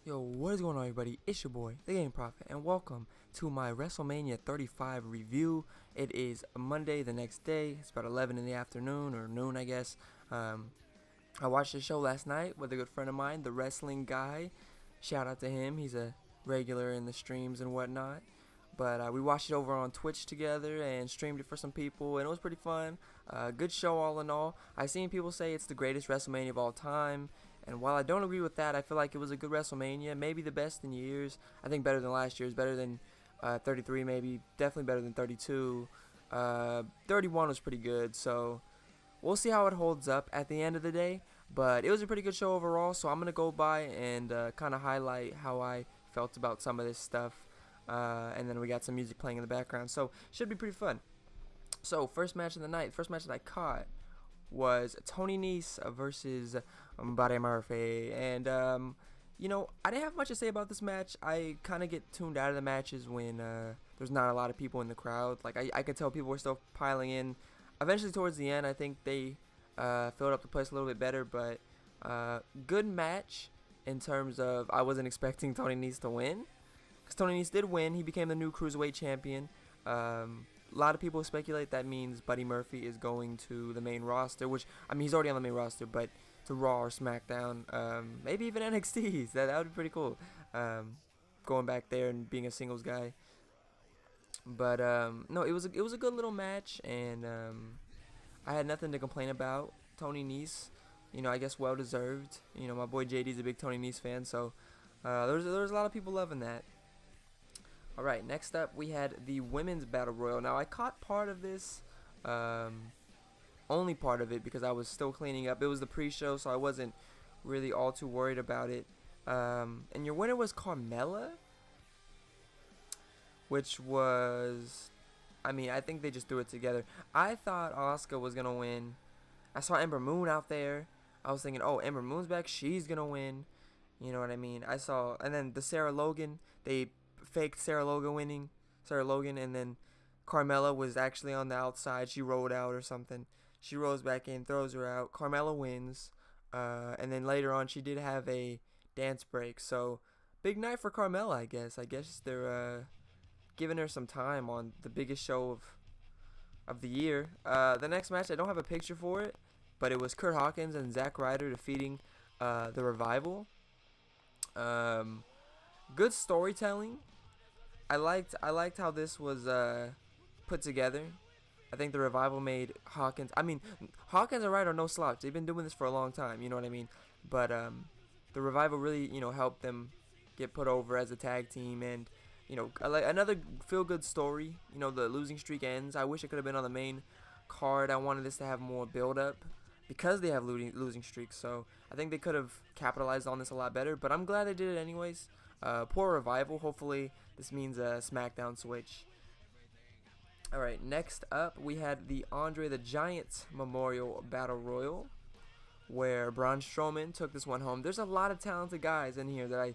Yo, what is going on, everybody? It's your boy, the Game Prophet, and welcome to my WrestleMania 35 review. It is Monday, the next day. It's about 11 in the afternoon, or noon, I guess. I watched the show last night with a good friend of mine, the wrestling guy. Shout out to him. He's a regular in the streams and whatnot. But we watched it over on Twitch together and streamed it for some people, and it was pretty fun. Good show all in all. I've seen people say it's the greatest WrestleMania of all time. And while I don't agree with that, I feel like it was a good WrestleMania, maybe the best in years. I think better than last year's, better than 33 maybe, definitely better than 32. 31 was pretty good, so we'll see how it holds up at the end of the day. But it was a pretty good show overall, so I'm going to go by and kind of highlight how I felt about some of this stuff. And then we got some music playing in the background, so should be pretty fun. So first match of the night, first match that I caught was Tony Nese versus Buddy Murphy, and you know, I didn't have much to say about this match. I kind of get tuned out of the matches when there's not a lot of people in the crowd. Like I could tell people were still piling in. Eventually towards the end, I think they filled up the place a little bit better, but good match in terms of I wasn't expecting Tony Nese to win, because Tony Nese did win. He became the new Cruiserweight champion. A lot of people speculate that means Buddy Murphy is going to the main roster, which, I mean, he's already on the main roster, but to Raw or SmackDown, maybe even NXT. That would be pretty cool, going back there and being a singles guy. But no, it was a good little match, and I had nothing to complain about. Tony Nese, you know, I guess well deserved. You know, my boy JD's a big Tony Nese fan, so there was a lot of people loving that. Alright, next up we had the Women's Battle Royal. Now I caught part of this, only part of it, because I was still cleaning up. It was the pre-show, so I wasn't really all too worried about it. And your winner was Carmella, which was, I mean, I think they just threw it together. I thought Asuka was going to win. I saw Ember Moon out there. I was thinking, oh, Ember Moon's back, she's going to win. You know what I mean? I saw, and then the Sarah Logan, they faked Sarah Logan, and then Carmella was actually on the outside. She rolled out or something. She rolls back in, throws her out. Carmella wins, and then later on she did have a dance break. So big night for Carmella, I guess. I guess they're giving her some time on the biggest show of the year. The next match, I don't have a picture for it, but it was Kurt Hawkins and Zack Ryder defeating the Revival. Good storytelling. I liked how this was put together. I think the Revival made Hawkins. I mean, Hawkins and Ryder are no slouch. They've been doing this for a long time. You know what I mean? But the Revival really, you know, helped them get put over as a tag team, and you know, like another feel-good story. You know, the losing streak ends. I wish it could have been on the main card. I wanted this to have more build-up because they have losing streaks. So I think they could have capitalized on this a lot better. But I'm glad they did it anyways. Poor Revival. Hopefully this means a SmackDown switch. Alright, next up we had the Andre the Giant Memorial Battle Royal, where Braun Strowman took this one home. There's a lot of talented guys in here that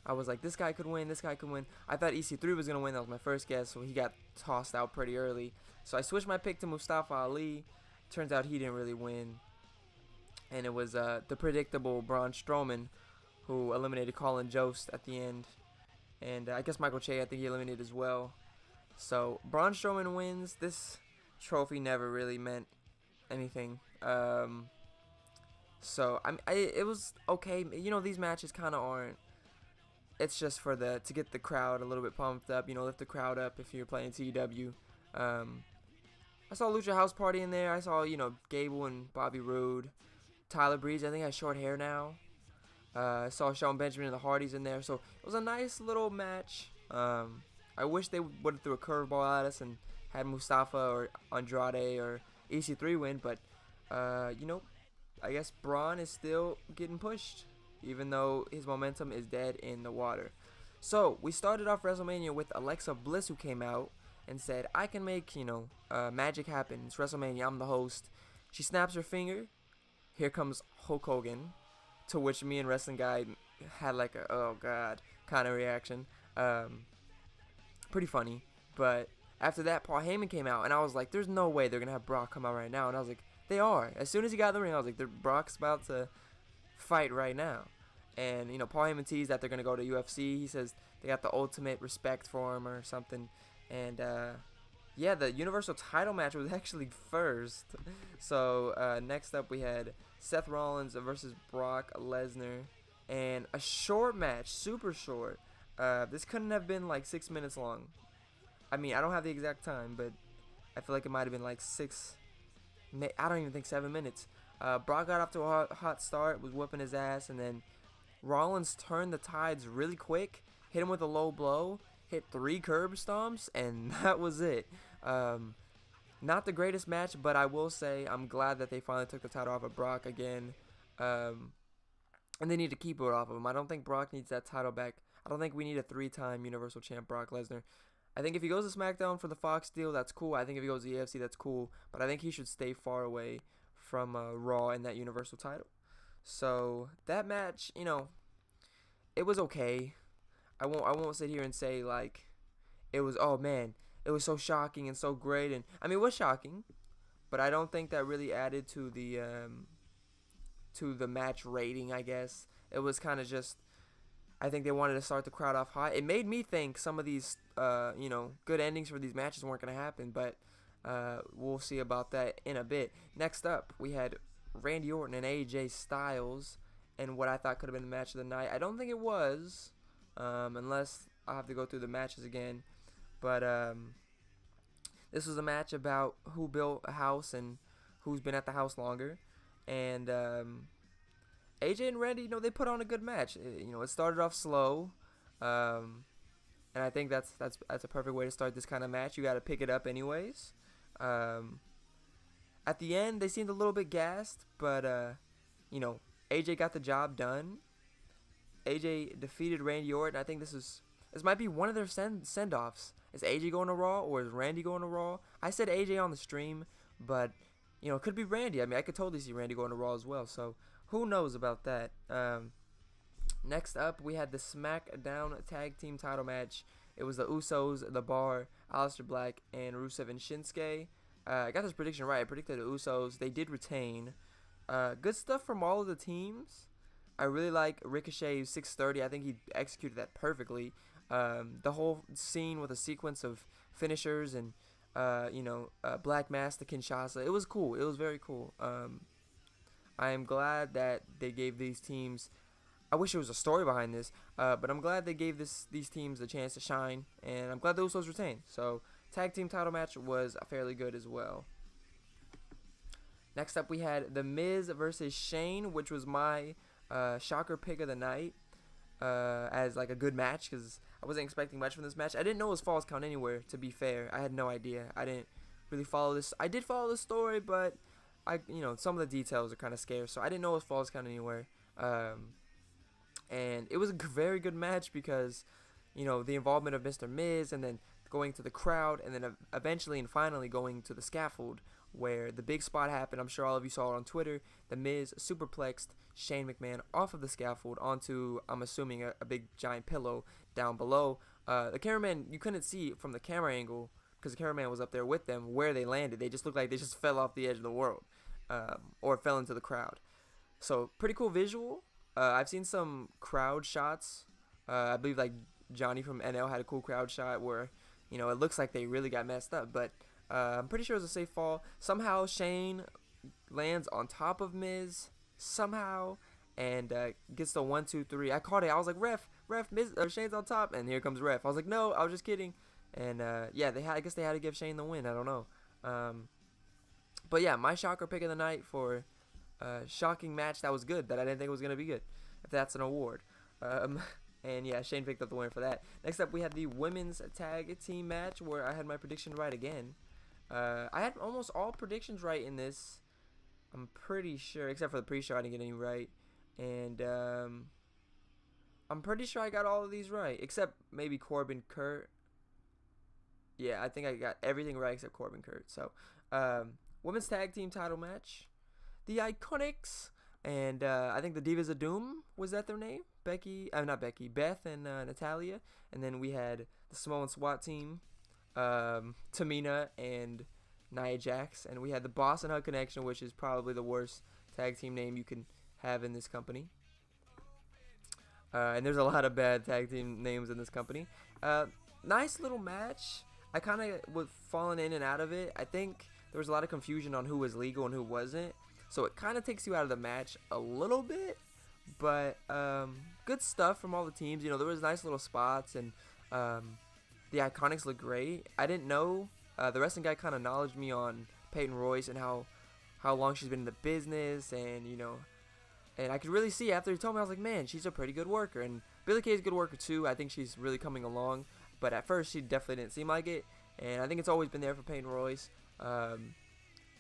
I was like, this guy could win, this guy could win. I thought EC3 was going to win. That was my first guess, so he got tossed out pretty early. So I switched my pick to Mustafa Ali. Turns out he didn't really win. And it was the predictable Braun Strowman who eliminated Colin Jost at the end. And I guess Michael Che, I think he eliminated as well. So Braun Strowman wins. This trophy never really meant anything. So it was okay. You know, these matches kind of aren't. It's just for to get the crowd a little bit pumped up. You know, lift the crowd up if you're playing TW. I saw Lucha House Party in there. I saw, you know, Gable and Bobby Roode. Tyler Breeze, I think, has short hair now. I saw Shelton Benjamin and the Hardys in there, so it was a nice little match. I wish they would have threw a curveball at us and had Mustafa or Andrade or EC3 win, but you know, I guess Braun is still getting pushed, even though his momentum is dead in the water. So we started off WrestleMania with Alexa Bliss, who came out and said, "I can make, you know, magic happen. It's WrestleMania. I'm the host." She snaps her finger. Here comes Hulk Hogan. To which me and Wrestling Guy had like a, oh god, kind of reaction. Pretty funny. But after that, Paul Heyman came out, and I was like, there's no way they're going to have Brock come out right now. And I was like, they are. As soon as he got in the ring, I was like, Brock's about to fight right now. And Paul Heyman teased that they're gonna go to UFC. He says they got the ultimate respect for him or something. And yeah, the Universal title match was actually first. So next up we had Seth Rollins versus Brock Lesnar, and a short match, super short. This couldn't have been like 6 minutes long. I mean, I don't have the exact time, but I feel like it might have been like I don't even think 7 minutes. Brock got off to a hot start, was whooping his ass, and then Rollins turned the tides really quick, hit him with a low blow, hit 3 curb stomps, and that was it. Not the greatest match, but I will say I'm glad that they finally took the title off of Brock again. And they need to keep it off of him. I don't think Brock needs that title back. I don't think we need a 3-time Universal Champ Brock Lesnar. I think if he goes to SmackDown for the Fox deal, that's cool. I think if he goes to UFC, that's cool. But I think he should stay far away from Raw and that Universal title. So that match, it was okay. I won't sit here and say like it was, oh man, it was so shocking and so great. And I mean, it was shocking, but I don't think that really added to the match rating. I guess it was kind of just, I think they wanted to start the crowd off hot. It made me think some of these good endings for these matches weren't going to happen, but we'll see about that in a bit. Next up, we had Randy Orton and AJ Styles, and what I thought could have been the match of the night. I don't think it was, unless I'll have to go through the matches again. But this was a match about who built a house and who's been at the house longer. And AJ and Randy, they put on a good match. It started off slow, and I think that's a perfect way to start this kind of match. You got to pick it up anyways. At the end, they seemed a little bit gassed, but AJ got the job done. AJ defeated Randy Orton. I think this might be one of their send-offs. Is AJ going to Raw or is Randy going to Raw? I said AJ on the stream, but it could be Randy. I mean, I could totally see Randy going to Raw as well. So who knows about that? Next up, we had the SmackDown Tag Team Title match. It was the Usos, The Bar, Aleister Black, and Rusev and Shinsuke. I got this prediction right. I predicted the Usos. They did retain. Good stuff from all of the teams. I really like Ricochet's 630. I think he executed that perfectly. The whole scene with a sequence of finishers and Black Mass to Kinshasa. It was cool. It was very cool. I am glad that they gave these teams. I wish there was a story behind this, but I'm glad they gave these teams a chance to shine, and I'm glad the Usos retained. So tag team title match was fairly good as well. Next up, we had The Miz versus Shane, which was my shocker pick of the night as like a good match because I wasn't expecting much from this match. I didn't know it was Falls Count Anywhere, to be fair. I had no idea. I didn't really follow this. I did follow the story, but some of the details are kind of scarce, so I didn't know it was Falls Count Anywhere. And it was a very good match because, the involvement of Mr. Miz and then going to the crowd and then eventually and finally going to the scaffold where the big spot happened. I'm sure all of you saw it on Twitter. The Miz superplexed Shane McMahon off of the scaffold onto, I'm assuming, a big giant pillow down below. The cameraman, you couldn't see from the camera angle because the cameraman was up there with them where they landed. They just looked like they just fell off the edge of the world or fell into the crowd. So pretty cool visual. I've seen some crowd shots. I believe like Johnny from NL had a cool crowd shot where, it looks like they really got messed up. But I'm pretty sure it was a safe fall. Somehow Shane lands on top of Miz somehow and gets the 1, 2, 3. I caught it. I was like, ref, Miz, Shane's on top, and here comes ref. I was like, no, I was just kidding. And yeah, I guess they had to give Shane the win. I don't know. But yeah, my shocker pick of the night for shocking match that was good, that I didn't think was going to be good, if that's an award. And yeah, Shane picked up the winner for that. Next up, we had the women's tag team match where I had my prediction right again. I had almost all predictions right in this, I'm pretty sure, except for the pre-show. I didn't get any right. And I'm pretty sure I got all of these right, except maybe Corbin Kurt. Yeah, I think I got everything right except Corbin Kurt. So, women's tag team title match. The Iconics and I think the Divas of Doom, was that their name? Beth and Natalia. And then we had the Samoan SWAT team, Tamina and Nia Jax. And we had the Boss and Hug Connection, which is probably the worst tag team name you can have in this company. And there's a lot of bad tag team names in this company. Nice little match. I kind of was falling in and out of it. I think there was a lot of confusion on who was legal and who wasn't. So it kind of takes you out of the match a little bit. But good stuff from all the teams. You know, there was nice little spots, and the Iconics look great. I didn't know. The wrestling guy kind of acknowledged me on Peyton Royce and how long she's been in the business, and you know, and I could really see after he told me, I was like, man, she's a pretty good worker. And Billie Kay is a good worker too. I think she's really coming along. But at first, she definitely didn't seem like it. And I think it's always been there for Peyton Royce. I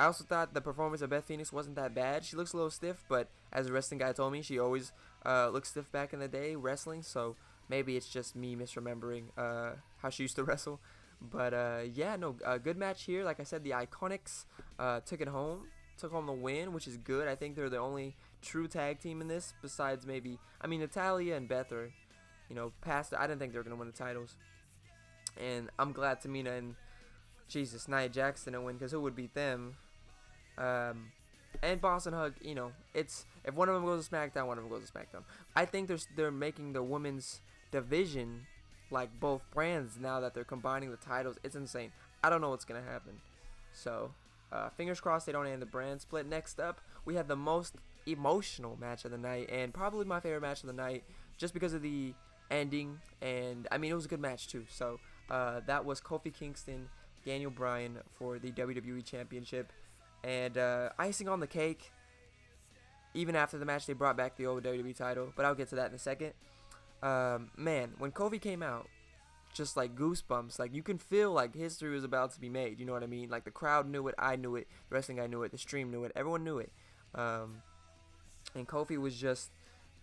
also thought the performance of Beth Phoenix wasn't that bad. She looks a little stiff, but as a wrestling guy told me, she always looked stiff back in the day wrestling. So maybe it's just me misremembering how she used to wrestle. But yeah, no, good match here. Like I said, the Iconics took home the win, which is good. I think they're the only true tag team in this, besides maybe, I mean, Natalia and Beth are, you know, past. I didn't think they were gonna win the titles, and I'm glad Tamina and Nia Jax didn't win, because who would beat them? And Boss and Hug, you know, it's if one of them goes to SmackDown, one of them goes to SmackDown. I think they're making the women's division like both brands now that they're combining the titles. It's insane. I don't know what's gonna happen. So fingers crossed they don't end the brand split. Next up, we have the most emotional match of the night, and probably my favorite match of the night, just because of the ending. And I mean, it was a good match too. So that was Kofi Kingston, Daniel Bryan for the WWE Championship. And icing on the cake, even after the match, they brought back the old WWE title, but I'll get to that in a second. Man, when Kofi came out, just like goosebumps. Like, you can feel like history was about to be made. You know what I mean? Like, the crowd knew it, I knew it, the wrestling guy knew it, the stream knew it, everyone knew it. And Kofi was just,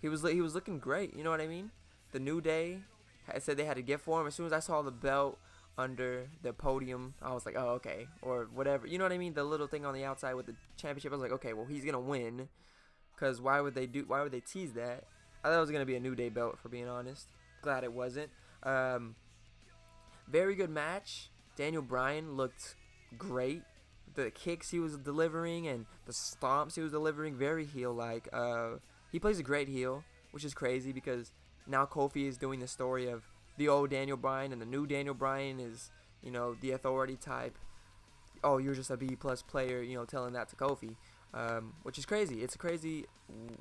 he was looking great. You know what I mean? The New Day, I said they had a gift for him. As soon as I saw the belt under the podium, I was like, oh, okay, or whatever. You know what I mean? The little thing on the outside with the championship, I was like, okay, well, he's gonna win, because why would they tease that? I thought it was gonna be a New Day belt, for being honest. Glad it wasn't. Very good match. Daniel Bryan looked great. The kicks he was delivering and the stomps he was delivering, very heel-like. He plays a great heel, which is crazy, because now Kofi is doing the story of the old Daniel Bryan, and the new Daniel Bryan is, you know, the authority type. Oh, you're just a B-plus player, you know, telling that to Kofi, which is crazy. It's a crazy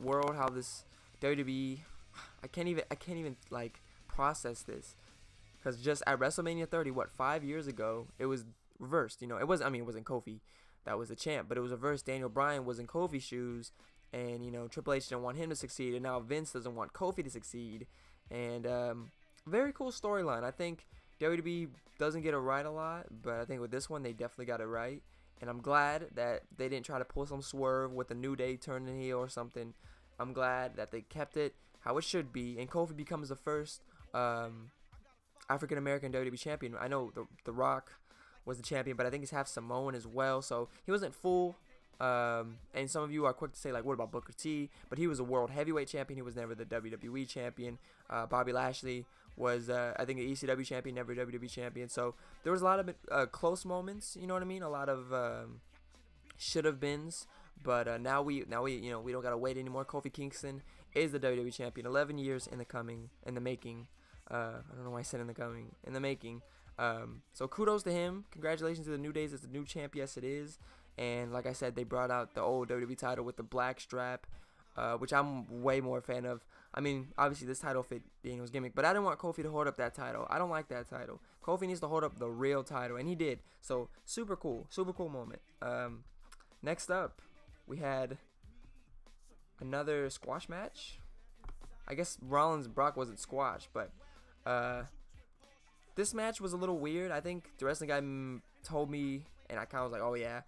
world how this WWE, I can't even like process this, because just at WrestleMania 30, what, 5 years ago, it was reversed. You know, it wasn't Kofi that was the champ, but it was reversed. Daniel Bryan was in Kofi's shoes, and you know, Triple H didn't want him to succeed, and now Vince doesn't want Kofi to succeed. And very cool storyline. I think WWE doesn't get it right a lot, but I think with this one they definitely got it right. And I'm glad that they didn't try to pull some swerve with the New Day turning heel or something. I'm glad that they kept it how it should be, and Kofi becomes the first African American WWE champion. I know the Rock was the champion, but I think he's half Samoan as well, so he wasn't full. And some of you are quick to say, like, what about Booker T? But he was a world heavyweight champion. He was never the WWE champion. Bobby Lashley was, I think, an ECW champion, never a WWE champion. So there was a lot of close moments. You know what I mean? A lot of should have beens. But now we you know, we don't gotta wait anymore. Kofi Kingston is the WWE champion. 11 years in the making. I don't know why I said in the making. So kudos to him. Congratulations to the New Days as the new champ. Yes, it is. And like I said, they brought out the old WWE title with the black strap, which I'm way more a fan of. I mean, obviously this title fit Daniel's gimmick, but I didn't want Kofi to hold up that title. I don't like that title. Kofi needs to hold up the real title, and he did. So super cool moment. Next up, we had another squash match. I guess Rollins Brock wasn't squash, but this match was a little weird. I think the wrestling guy told me, and I kind of was like, oh yeah,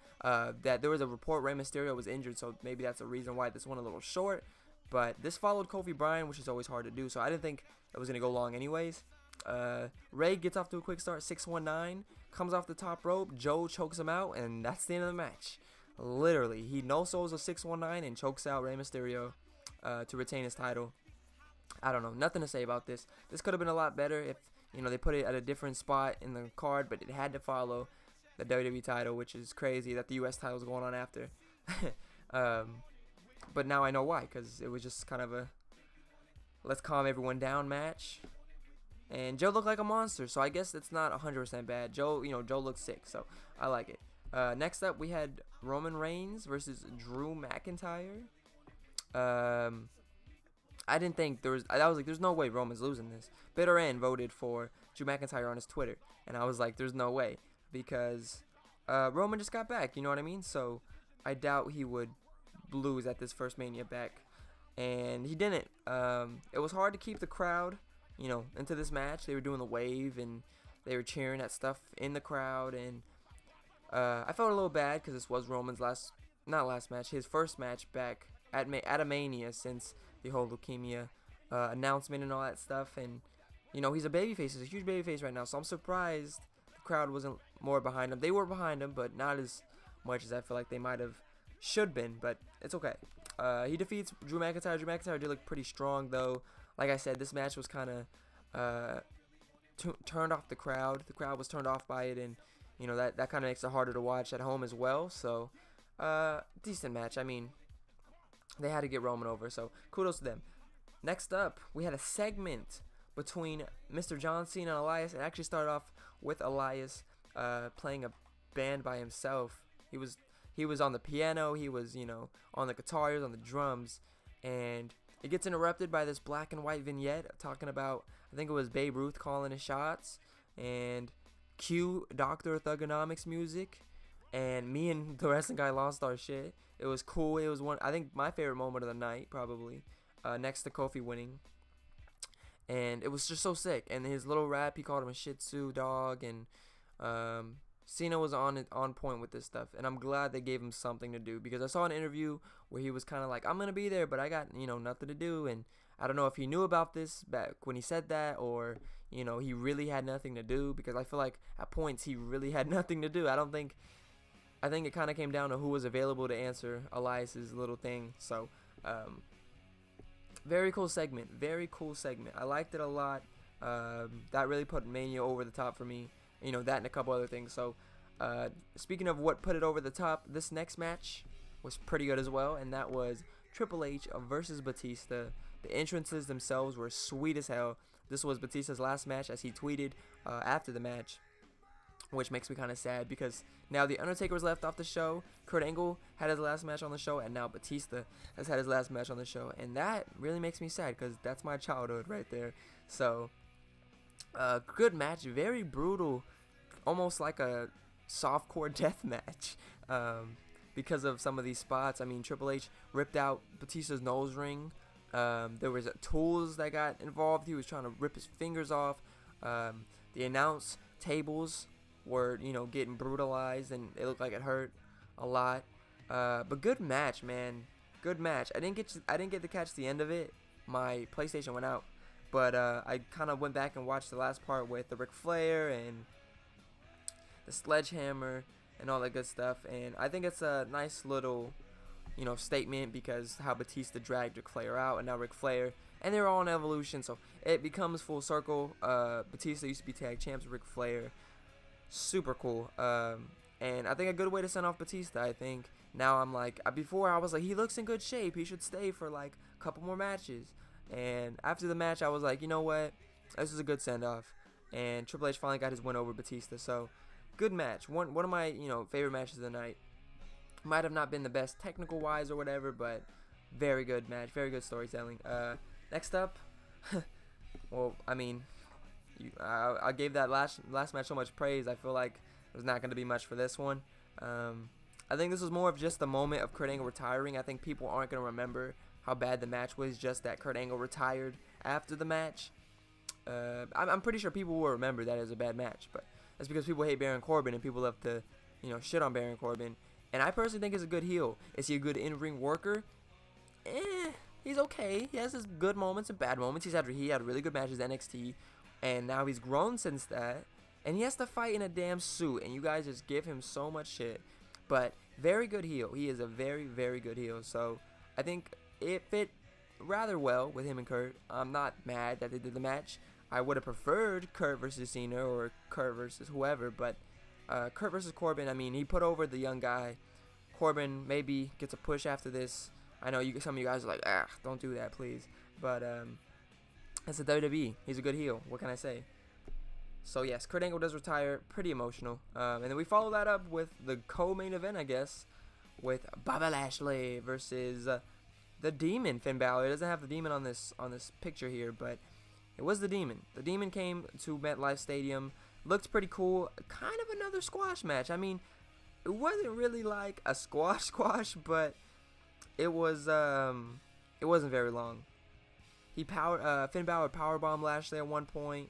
that there was a report Rey Mysterio was injured, so maybe that's the reason why this went a little short. But this followed Kofi Bryan, which is always hard to do, so I didn't think it was going to go long anyways. Rey gets off to a quick start, 619, comes off the top rope, Joe chokes him out, and that's the end of the match. Literally, he no-souls a 619 and chokes out Rey Mysterio to retain his title. I don't know, nothing to say about this. This could have been a lot better if, you know, they put it at a different spot in the card, but it had to follow the WWE title, which is crazy that the US title is going on after. But now I know why, because it was just kind of a let's calm everyone down match. And Joe looked like a monster, so I guess it's not 100% bad. Joe, Joe looked sick, so I like it. Next up, we had Roman Reigns versus Drew McIntyre. I didn't think there was. I was like, there's no way Roman's losing this. Bitter End voted for Drew McIntyre on his Twitter, and I was like, there's no way, because Roman just got back. You know what I mean? So I doubt he would lose at this first Mania back, and he didn't. It was hard to keep the crowd, into this match. They were doing the wave and they were cheering at stuff in the crowd, and I felt a little bad because this was Roman's his first match back at a Mania since the whole leukemia announcement and all that stuff. And he's a babyface, he's a huge babyface right now, so I'm surprised the crowd wasn't more behind him. They were behind him, but not as much as I feel like they might have should been, but it's okay. He defeats Drew McIntyre. Drew McIntyre did look pretty strong, though. Like I said, this match was kind of turned off the crowd. The crowd was turned off by it, and that kind of makes it harder to watch at home as well. So decent match. I mean, they had to get Roman over, so kudos to them. Next up, we had a segment between Mr. John Cena and Elias. It actually started off with Elias playing a band by himself. He was on the piano, he was, on the guitar, he was on the drums, and it gets interrupted by this black and white vignette talking about, I think it was Babe Ruth calling his shots, and cue Dr. Thugonomics music, and me and the wrestling guy lost our shit. It was cool. It was I think my favorite moment of the night, probably, next to Kofi winning, and it was just so sick. And his little rap, he called him a Shih Tzu dog, and Cena was on point with this stuff, and I'm glad they gave him something to do, because I saw an interview where he was kind of like, I'm gonna be there, but I got nothing to do, and I don't know if he knew about this back when he said that, or he really had nothing to do, because I feel like at points he really had nothing to do. I think it kind of came down to who was available to answer Elias's little thing. So very cool segment, I liked it a lot. That really put Mania over the top for me. That and a couple other things. So, speaking of what put it over the top, this next match was pretty good as well, and that was Triple H versus Batista. The entrances themselves were sweet as hell. This was Batista's last match, as he tweeted after the match, which makes me kind of sad, because now The Undertaker was left off the show, Kurt Angle had his last match on the show, and now Batista has had his last match on the show, and that really makes me sad, because that's my childhood right there. So good match, very brutal, almost like a softcore death match, because of some of these spots. I mean, Triple H ripped out Batista's nose ring. There was tools that got involved. He was trying to rip his fingers off. The announce tables were, getting brutalized, and it looked like it hurt a lot. But good match, man. Good match. I didn't get to catch the end of it. My PlayStation went out. But I kind of went back and watched the last part with the Ric Flair and the sledgehammer and all that good stuff. And I think it's a nice little, statement, because how Batista dragged Ric Flair out, and now Ric Flair, and they're all in Evolution, so it becomes full circle. Batista used to be tag champs with Ric Flair. Super cool. And I think a good way to send off Batista, I think. Now I'm like, before I was like, he looks in good shape, he should stay for like a couple more matches. And after the match, I was like, you know what? This is a good send-off. And Triple H finally got his win over Batista. So, good match. One of my, favorite matches of the night. Might have not been the best technical-wise or whatever, but very good match. Very good storytelling. Next up, well, I mean, I gave that last match so much praise. I feel like there's not going to be much for this one. I think this was more of just the moment of Kurt Angle retiring. I think people aren't going to remember how bad the match was, just that Kurt Angle retired after the match. I'm pretty sure people will remember that as a bad match, but that's because people hate Baron Corbin, and people love to, shit on Baron Corbin. And I personally think he's a good heel. Is he a good in-ring worker? He's okay. He has his good moments and bad moments. He had really good matches at NXT, and now he's grown since that, and he has to fight in a damn suit, and you guys just give him so much shit. But very good heel. He is a very, very good heel. So I think it fit rather well with him and Kurt. I'm not mad that they did the match. I would have preferred Kurt versus Cena or Kurt versus whoever, but Kurt versus Corbin, I mean, he put over the young guy. Corbin maybe gets a push after this. I know some of you guys are like, don't do that, please. But That's a WWE. He's a good heel. What can I say? So yes, Kurt Angle does retire. Pretty emotional. And then we follow that up with the co-main event, I guess, with Bobby Lashley versus the Demon, Finn Balor. It doesn't have the Demon on this picture here, but it was the Demon. The Demon came to MetLife Stadium. Looked pretty cool. Kind of another squash match. I mean, it wasn't really like a squash, but it was it wasn't very long. Finn Balor powerbombed Lashley at one point.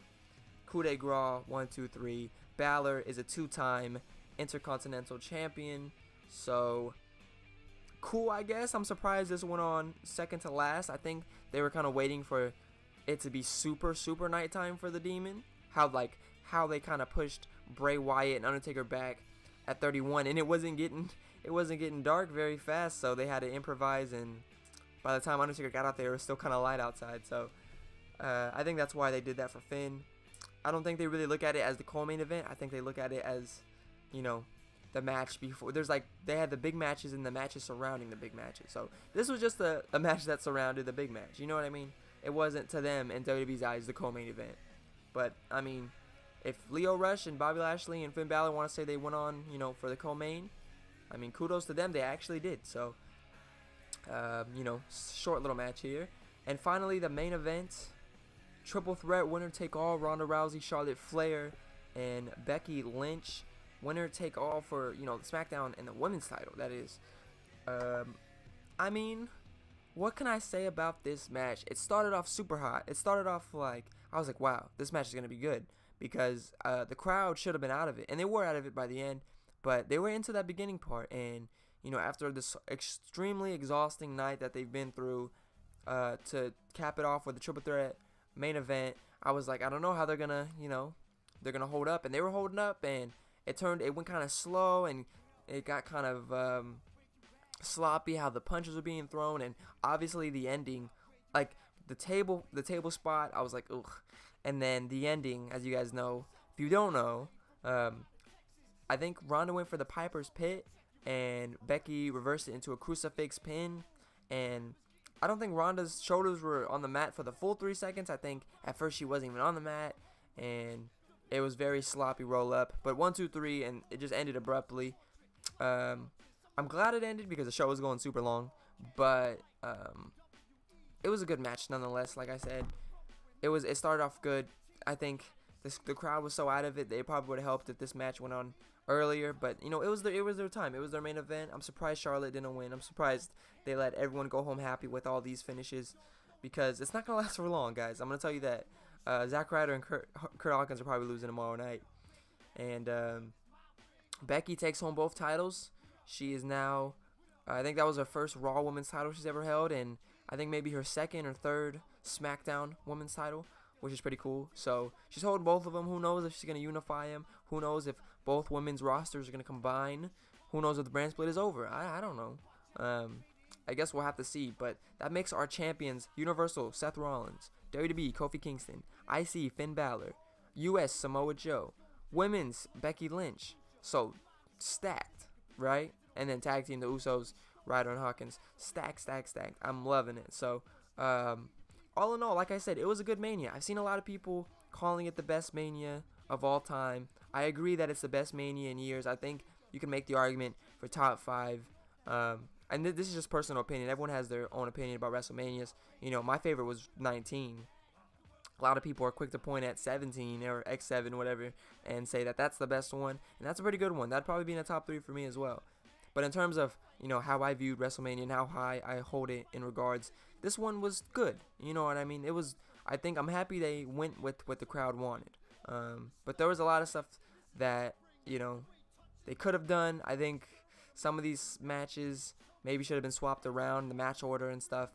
Coup de grace, 1, 2, 3. Balor is a 2-time Intercontinental Champion. So, cool, I guess. I'm surprised this went on second to last. I think they were kind of waiting for it to be super nighttime for the Demon. How they kind of pushed Bray Wyatt and Undertaker back at 31, and it wasn't getting dark very fast, so they had to improvise, and by the time Undertaker got out there, it was still kind of light outside. So I think that's why they did that for Finn. I don't think they really look at it as the co-main event. I think they look at it as, you know, the match before. They had the big matches and the matches surrounding the big matches. So this was just a match that surrounded the big match. You know what I mean? It wasn't, to them in WWE's eyes, the co-main event. But I mean, if Lio Rush and Bobby Lashley and Finn Balor want to say they went on, you know, for the co-main, I mean, kudos to them. They actually did. So, you know, short little match here. And finally, the main event. Triple threat, winner take all, Ronda Rousey, Charlotte Flair, and Becky Lynch. Winner take all for, you know, the SmackDown and the women's title, that is. I mean, what can I say about this match? It started off super hot. It started off like, I was like, wow, this match is going to be good. Because the crowd should have been out of it. And they were out of it by the end. But they were into that beginning part. And, you know, after this extremely exhausting night that they've been through, to cap it off with the triple threat main event, I was like, I don't know how they're gonna, you know, they're gonna hold up. And they were holding up, and it went kind of slow, and it got kind of sloppy how the punches were being thrown, and obviously the ending, like the table spot, I was like, ugh. And then the ending, as you guys know, if you don't know, I think Ronda went for the Piper's Pit, and Becky reversed it into a crucifix pin, and I don't think Ronda's shoulders were on the mat for the full 3 seconds. I think at first she wasn't even on the mat, and it was very sloppy roll up. But 1, 2, 3, and it just ended abruptly. I'm glad it ended because the show was going super long, but it was a good match nonetheless. Like I said, it started off good. I think the crowd was so out of it, they probably would have helped if this match went on earlier, but you know, it was their time. It was their main event. I'm surprised Charlotte didn't win. I'm surprised they let everyone go home happy with all these finishes, because it's not gonna last for long, guys. I'm gonna tell you that. Zack Ryder and Kurt Hawkins are probably losing tomorrow night, and Becky takes home both titles. She is now, I think that was her first Raw Women's title she's ever held, and I think maybe her second or third SmackDown Women's title, which is pretty cool. So she's holding both of them. Who knows if she's going to unify them? Who knows if both women's rosters are going to combine? Who knows if the brand split is over? I don't know. I guess we'll have to see. But that makes our champions Universal, Seth Rollins, WWE, Kofi Kingston, IC, Finn Balor, US, Samoa Joe, Women's, Becky Lynch. So stacked, right? And then tag team, the Usos, Ryder and Hawkins. Stacked. I'm loving it. So, all in all, like I said, it was a good Mania. I've seen a lot of people calling it the best Mania of all time. I agree that it's the best Mania in years. I think you can make the argument for top 5. And this is just personal opinion. Everyone has their own opinion about WrestleManias. You know, my favorite was 19. A lot of people are quick to point at 17 or X7, whatever, and say that that's the best one. And that's a pretty good one. That'd probably be in the top 3 for me as well. But in terms of, you know, how I viewed WrestleMania and how high I hold it in regards, this one was good. You know what I mean? It was, I think I'm happy they went with what the crowd wanted. But there was a lot of stuff that, you know, they could have done. I think some of these matches maybe should have been swapped around, the match order and stuff.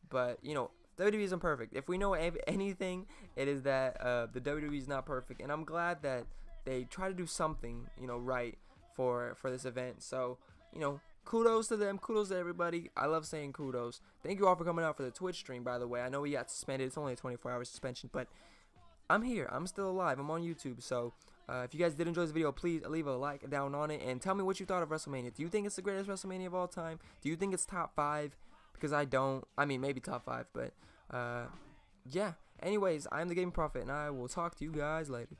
But, you know, WWE isn't perfect. If we know anything, it is that the WWE is not perfect. And I'm glad that they try to do something, you know, right for this event. So, you know, kudos to them. Kudos to everybody. I love saying kudos. Thank you all for coming out for the Twitch stream, by the way. I know we got suspended. It's only a 24-hour suspension, but I'm here. I'm still alive. I'm on YouTube. So if you guys did enjoy this video, please leave a like down on it and tell me what you thought of WrestleMania. Do you think it's the greatest WrestleMania of all time? Do you think it's top 5? Because I don't. I mean, maybe top 5, but yeah. Anyways, I'm the Gaming Prophet, and I will talk to you guys later.